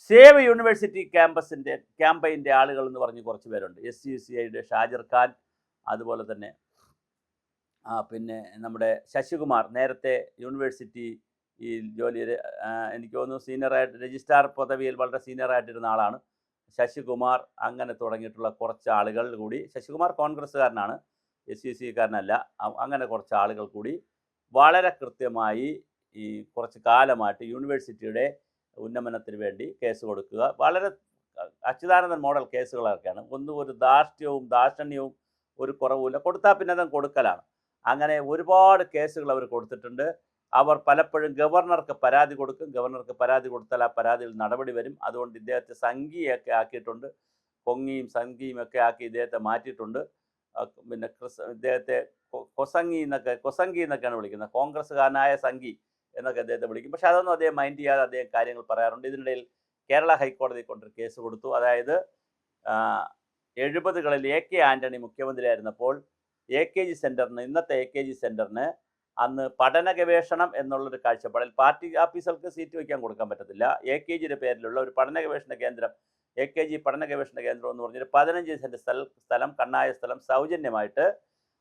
Save university ക്യാമ്പയിൻ്റെ ആളുകൾ എന്ന് പറഞ്ഞ് കുറച്ച് പേരുണ്ട്. SUCIയുടെ ഷാജിർ ഖാൻ, അതുപോലെ തന്നെ പിന്നെ നമ്മുടെ ശശികുമാർ, നേരത്തെ യൂണിവേഴ്സിറ്റി ഈ ജോലിയിൽ എനിക്ക് തോന്നുന്നു സീനിയറായിട്ട് രജിസ്ട്രാർ പദവിയിൽ വളരെ സീനിയറായിട്ടിരുന്ന ആളാണ് ശശികുമാർ. അങ്ങനെ തുടങ്ങിയിട്ടുള്ള കുറച്ച് ആളുകൾ കൂടി, ശശികുമാർ കോൺഗ്രസ്സുകാരനാണ്, SUCIക്കാരനല്ല. അങ്ങനെ കുറച്ച് ആളുകൾ കൂടി വളരെ കൃത്യമായി ഈ കുറച്ച് കാലമായിട്ട് യൂണിവേഴ്സിറ്റിയുടെ ഉന്നമനത്തിന് വേണ്ടി കേസ് കൊടുക്കുക. വളരെ അച്യുതാനന്ദൻ മോഡൽ കേസുകളൊക്കെയാണ്. ഒന്നും ഒരു ദാർഷ്ട്യവും ഒരു കുറവുമില്ല. കൊടുത്താൽ പിന്നെ അതും കൊടുക്കലാണ്. അങ്ങനെ ഒരുപാട് കേസുകൾ അവർ കൊടുത്തിട്ടുണ്ട്. അവർ പലപ്പോഴും ഗവർണർക്ക് പരാതി കൊടുക്കും. ഗവർണർക്ക് പരാതി കൊടുത്താൽ ആ പരാതിയിൽ നടപടി വരും. അതുകൊണ്ട് ഇദ്ദേഹത്തെ സംഘിയൊക്കെ ആക്കിയിട്ടുണ്ട്. പൊങ്ങിയും സംഘിയും ഒക്കെ ആക്കി ഇദ്ദേഹത്തെ മാറ്റിയിട്ടുണ്ട്. പിന്നെ ഇദ്ദേഹത്തെ കൊസംഗി എന്നൊക്കെയാണ് വിളിക്കുന്നത്. കോൺഗ്രസ്സുകാരനായ സംഘി എന്നൊക്കെ അദ്ദേഹത്തെ വിളിക്കും. പക്ഷെ അതൊന്നും അദ്ദേഹം മൈൻഡ് ചെയ്യാതെ അദ്ദേഹം കാര്യങ്ങൾ പറയാറുണ്ട്. ഇതിനിടയിൽ കേരള ഹൈക്കോടതി കൊണ്ടൊരു കേസ് കൊടുത്തു. അതായത് 70കളിൽ AK ആൻ്റണി മുഖ്യമന്ത്രിയായിരുന്നപ്പോൾ AKG സെൻറ്ററിന്, ഇന്നത്തെ AKG സെൻറ്ററിന് അന്ന് പഠന ഗവേഷണം എന്നുള്ളൊരു കാഴ്ചപ്പാടിൽ പാർട്ടി ഓഫീസർക്ക് സീറ്റ് വയ്ക്കാൻ കൊടുക്കാൻ പറ്റത്തില്ല. AKGയുടെ പേരിലുള്ള ഒരു പഠന ഗവേഷണ കേന്ദ്രം, AKG പഠന ഗവേഷണ കേന്ദ്രം എന്ന് പറഞ്ഞൊരു 15 സെൻറ്റ് സ്ഥലം, കണ്ണായ സ്ഥലം സൗജന്യമായിട്ട്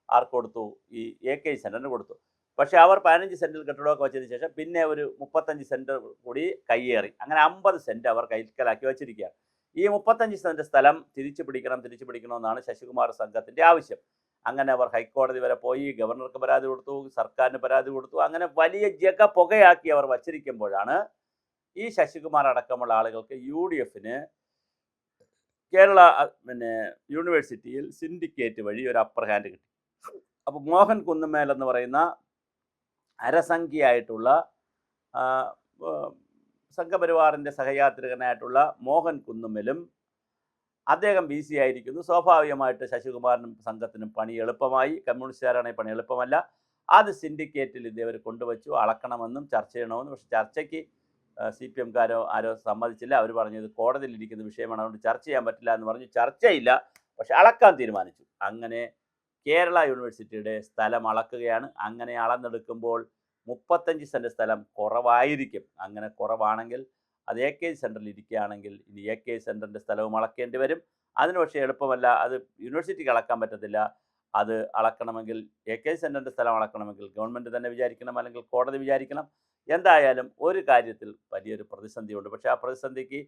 ആർക്ക് കൊടുത്തു? ഈ AKG സെൻറ്ററിന് കൊടുത്തു. പക്ഷേ അവർ 15 സെൻറ്റിൽ കെട്ടിടമൊക്കെ വെച്ചതിന് ശേഷം പിന്നെ ഒരു 35 സെൻറ്റ് കൂടി കയ്യേറി. അങ്ങനെ 50 സെൻറ്റ് അവർ കൈക്കലാക്കി വെച്ചിരിക്കുകയാണ്. ഈ 35 സെൻറ്റ് സ്ഥലം തിരിച്ചു പിടിക്കണമെന്നാണ് ശശികുമാർ സംഘത്തിൻ്റെ ആവശ്യം. അങ്ങനെ അവർ ഹൈക്കോടതി വരെ പോയി, ഗവർണർക്ക് പരാതി കൊടുത്തു, സർക്കാരിന് പരാതി കൊടുത്തു. അങ്ങനെ വലിയ പുകയാക്കി അവർ വച്ചിരിക്കുമ്പോഴാണ് ഈ ശശികുമാർ അടക്കമുള്ള ആളുകൾക്ക് UDFന് കേരള യൂണിവേഴ്സിറ്റിയിൽ സിൻഡിക്കേറ്റ് വഴി ഒരു അപ്പർ ഹാൻഡ് കിട്ടി. അപ്പോൾ മോഹൻ കുന്നുമേൽ എന്ന് പറയുന്ന അരസംഖ്യയായിട്ടുള്ള സംഘപരിവാറിൻ്റെ സഹയാത്രികനായിട്ടുള്ള മോഹൻ കുന്നുമേലും അദ്ദേഹം BC ആയിരിക്കുന്നു. സ്വാഭാവികമായിട്ട് ശശികുമാറിനും സംഘത്തിനും പണി എളുപ്പമായി. കമ്മ്യൂണിസ്റ്റുകാരാണെങ്കിൽ പണി എളുപ്പമല്ല. അത് സിൻഡിക്കേറ്റിൽ ഇതേവർ കൊണ്ടുവച്ചു, അളക്കണമെന്നും ചർച്ച ചെയ്യണമെന്നും. പക്ഷേ ചർച്ചയ്ക്ക് CPMക്കാരോ ആരോ സമ്മതിച്ചില്ല. അവർ പറഞ്ഞു ഇത് കോടതിയിലിരിക്കുന്ന വിഷയമാണ്, അതുകൊണ്ട് ചർച്ച ചെയ്യാൻ പറ്റില്ല എന്ന് പറഞ്ഞു. ചർച്ചയില്ല, പക്ഷെ അളക്കാൻ തീരുമാനിച്ചു. അങ്ങനെ കേരള യൂണിവേഴ്സിറ്റിയുടെ സ്ഥലം അളക്കുകയാണ്. അങ്ങനെ അളന്നെടുക്കുമ്പോൾ 35 സെൻറ്റ് സ്ഥലം കുറവായിരിക്കും. അങ്ങനെ കുറവാണെങ്കിൽ അത് AKG സെൻറ്ററിൽ ഇരിക്കുകയാണെങ്കിൽ ഇനി AKG സെൻറ്ററിൻ്റെ സ്ഥലവും അളക്കേണ്ടി വരും. അതിന് പക്ഷേ എളുപ്പമല്ല, അത് യൂണിവേഴ്സിറ്റിക്ക് അളക്കാൻ പറ്റത്തില്ല. അത് അളക്കണമെങ്കിൽ AKG സെൻറ്ററിൻ്റെ സ്ഥലം അളക്കണമെങ്കിൽ ഗവൺമെൻറ് തന്നെ വിചാരിക്കണം, അല്ലെങ്കിൽ കോടതി വിചാരിക്കണം. എന്തായാലും ഒരു കാര്യത്തിൽ വലിയൊരു പ്രതിസന്ധിയുണ്ട്. പക്ഷേ ആ പ്രതിസന്ധിക്ക്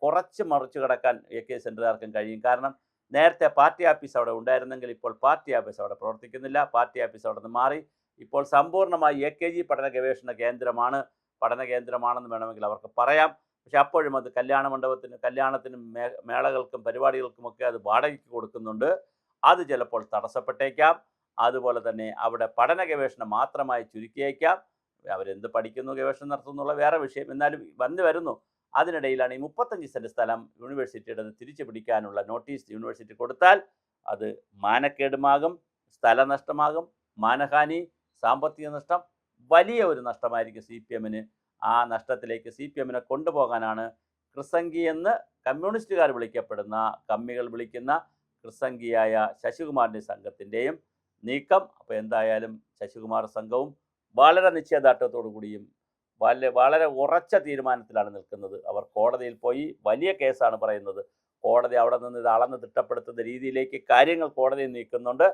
കുറച്ച് മറിച്ച് കിടക്കാൻ AKG സെൻറ്ററുകാർക്കും കഴിയും. കാരണം നേരത്തെ പാർട്ടി ഓഫീസ് അവിടെ ഉണ്ടായിരുന്നെങ്കിൽ ഇപ്പോൾ പാർട്ടി ഓഫീസ് അവിടെ പ്രവർത്തിക്കുന്നില്ല. പാർട്ടി ഓഫീസ് അവിടെ നിന്ന് മാറി ഇപ്പോൾ സമ്പൂർണ്ണമായി AKG പഠന ഗവേഷണ കേന്ദ്രമാണെന്ന് വേണമെങ്കിൽ അവർക്ക് പറയാം. പക്ഷെ അപ്പോഴും അത് കല്യാണത്തിനും മേളകൾക്കും പരിപാടികൾക്കുമൊക്കെ അത് വാടകയ്ക്ക് കൊടുക്കുന്നുണ്ട്. അത് ചിലപ്പോൾ തടസ്സപ്പെട്ടേക്കാം. അതുപോലെ തന്നെ അവിടെ പഠന ഗവേഷണം മാത്രമായി ചുരുക്കിയേക്കാം. അവരെന്ത് പഠിക്കുന്നു, ഗവേഷണം നടത്തുന്നുള്ള വേറെ വിഷയം. എന്നാലും വരുന്നു. അതിനിടയിലാണ് ഈ 35 സെൻറ്റ് സ്ഥലം യൂണിവേഴ്സിറ്റിയുടെ തിരിച്ചു പിടിക്കാനുള്ള നോട്ടീസ് യൂണിവേഴ്സിറ്റി കൊടുത്താൽ അത് മാനക്കേടുമാകും, സ്ഥലനഷ്ടമാകും, മാനഹാനി, സാമ്പത്തിക നഷ്ടം, വലിയ ഒരു നഷ്ടമായിരിക്കും CPMന്. ആ നഷ്ടത്തിലേക്ക് CPMനെ കൊണ്ടുപോകാനാണ് കൃസംഗി എന്ന് കമ്മ്യൂണിസ്റ്റുകാർ വിളിക്കപ്പെടുന്ന, കമ്മികൾ വിളിക്കുന്ന കൃസംഗിയായ ശശികുമാറിൻ്റെ സംഘത്തിൻ്റെയും നീക്കം. അപ്പോൾ എന്തായാലും ശശികുമാർ സംഘവും വളരെ നിശ്ചയദാർഢ്യത്തോടു കൂടിയും വളരെ ഉറച്ച തീരുമാനത്തിലാണ് നിൽക്കുന്നത്. അവർ കോടതിയിൽ പോയി വലിയ കേസാണ് പറയുന്നത്. കോടതി അവിടെ നിന്ന് ഇത് അളന്ന് തിട്ടപ്പെടുത്തുന്ന രീതിയിലേക്ക് കാര്യങ്ങൾ കോടതിയിൽ നീക്കുന്നുണ്ട്.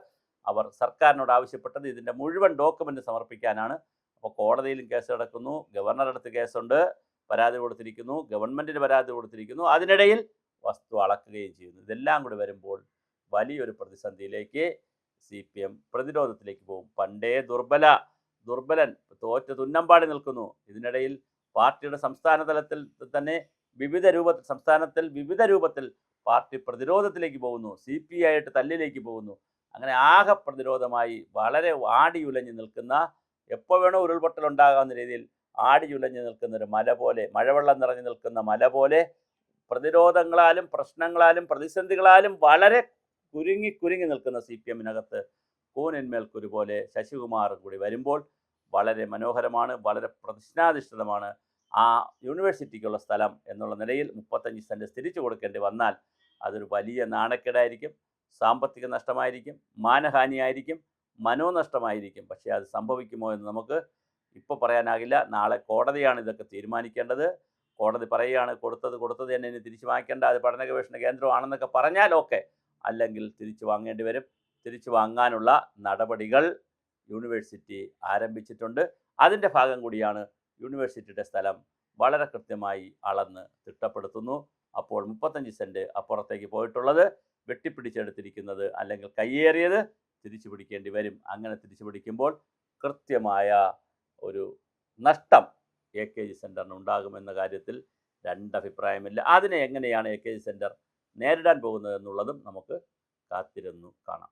അവർ സർക്കാരിനോട് ആവശ്യപ്പെട്ടത് ഇതിൻ്റെ മുഴുവൻ ഡോക്യുമെൻ്റ് സമർപ്പിക്കാനാണ്. അപ്പോൾ കോടതിയിലും കേസ് കിടക്കുന്നു, ഗവർണറുടെ കേസുണ്ട്, പരാതി കൊടുത്തിരിക്കുന്നു, ഗവൺമെൻറ്റിന് പരാതി കൊടുത്തിരിക്കുന്നു. അതിനിടയിൽ വസ്തു അളക്കുകയും ചെയ്യുന്നു. ഇതെല്ലാം കൂടി വരുമ്പോൾ വലിയൊരു പ്രതിസന്ധിയിലേക്ക് CPM പ്രതിരോധത്തിലേക്ക് പോകും. പണ്ടേ ദുർബലൻ തോറ്റ് തുന്നമ്പാടി നിൽക്കുന്നു. ഇതിനിടയിൽ പാർട്ടിയുടെ സംസ്ഥാന തലത്തിൽ തന്നെ സംസ്ഥാനത്തിൽ വിവിധ രൂപത്തിൽ പാർട്ടി പ്രതിരോധത്തിലേക്ക് പോകുന്നു. CPI ആയിട്ട് തല്ലിലേക്ക് പോകുന്നു. അങ്ങനെ ആകെ പ്രതിരോധമായി വളരെ ആടിയുലഞ്ഞു നിൽക്കുന്ന, എപ്പോൾ വേണോ ഉരുൾപൊട്ടലുണ്ടാകാവുന്ന രീതിയിൽ ആടിയുലഞ്ഞു നിൽക്കുന്ന ഒരു മല പോലെ, മഴവെള്ളം നിറഞ്ഞു നിൽക്കുന്ന മല പോലെ, പ്രതിരോധങ്ങളാലും പ്രശ്നങ്ങളാലും പ്രതിസന്ധികളാലും വളരെ കുരുങ്ങി നിൽക്കുന്ന CPMനകത്ത് കൂനിന്മേൽ കുരു പോലെ ശശികുമാർ കൂടി വരുമ്പോൾ വളരെ മനോഹരമാണ്, വളരെ പ്രശ്നാധിഷ്ഠിതമാണ്. ആ യൂണിവേഴ്സിറ്റിക്കുള്ള സ്ഥലം എന്നുള്ള നിലയിൽ 35 സെൻറ്റ് തിരിച്ചു കൊടുക്കേണ്ടി വന്നാൽ അതൊരു വലിയ നാണക്കേടായിരിക്കും, സാമ്പത്തിക നഷ്ടമായിരിക്കും, മാനഹാനിയായിരിക്കും, മനോനഷ്ടമായിരിക്കും. പക്ഷേ അത് സംഭവിക്കുമോ എന്ന് നമുക്ക് ഇപ്പോൾ പറയാനാകില്ല. നാളെ കോടതിയാണ് ഇതൊക്കെ തീരുമാനിക്കേണ്ടത്. കോടതി പറയുകയാണ് കൊടുത്തത് തന്നെ ഇനി തിരിച്ചു വാങ്ങിക്കേണ്ട, അത് പഠന ഗവേഷണ കേന്ദ്രമാണെന്നൊക്കെ പറഞ്ഞാൽ ഓക്കെ, അല്ലെങ്കിൽ തിരിച്ചു വാങ്ങേണ്ടി വരും. തിരിച്ചു വാങ്ങാനുള്ള നടപടികൾ യൂണിവേഴ്സിറ്റി ആരംഭിച്ചിട്ടുണ്ട്. അതിൻ്റെ ഭാഗം കൂടിയാണ് യൂണിവേഴ്സിറ്റിയുടെ സ്ഥലം വളരെ കൃത്യമായി അളന്ന് തിട്ടപ്പെടുത്തുന്നു. അപ്പോൾ 35 സെൻറ്റ് അപ്പുറത്തേക്ക് പോയിട്ടുള്ളത് വെട്ടിപ്പിടിച്ചെടുത്തിരിക്കുന്നത് അല്ലെങ്കിൽ കയ്യേറിയത് തിരിച്ചു പിടിക്കേണ്ടി വരും. അങ്ങനെ തിരിച്ചു പിടിക്കുമ്പോൾ കൃത്യമായ ഒരു നഷ്ടം AKG സെൻറ്ററിന് ഉണ്ടാകുമെന്ന കാര്യത്തിൽ രണ്ടഭിപ്രായമില്ല. അതിനെ എങ്ങനെയാണ് AKG സെൻറ്റർ നേരിടാൻ പോകുന്നത് എന്നുള്ളതും നമുക്ക് കാത്തിരുന്നു കാണാം.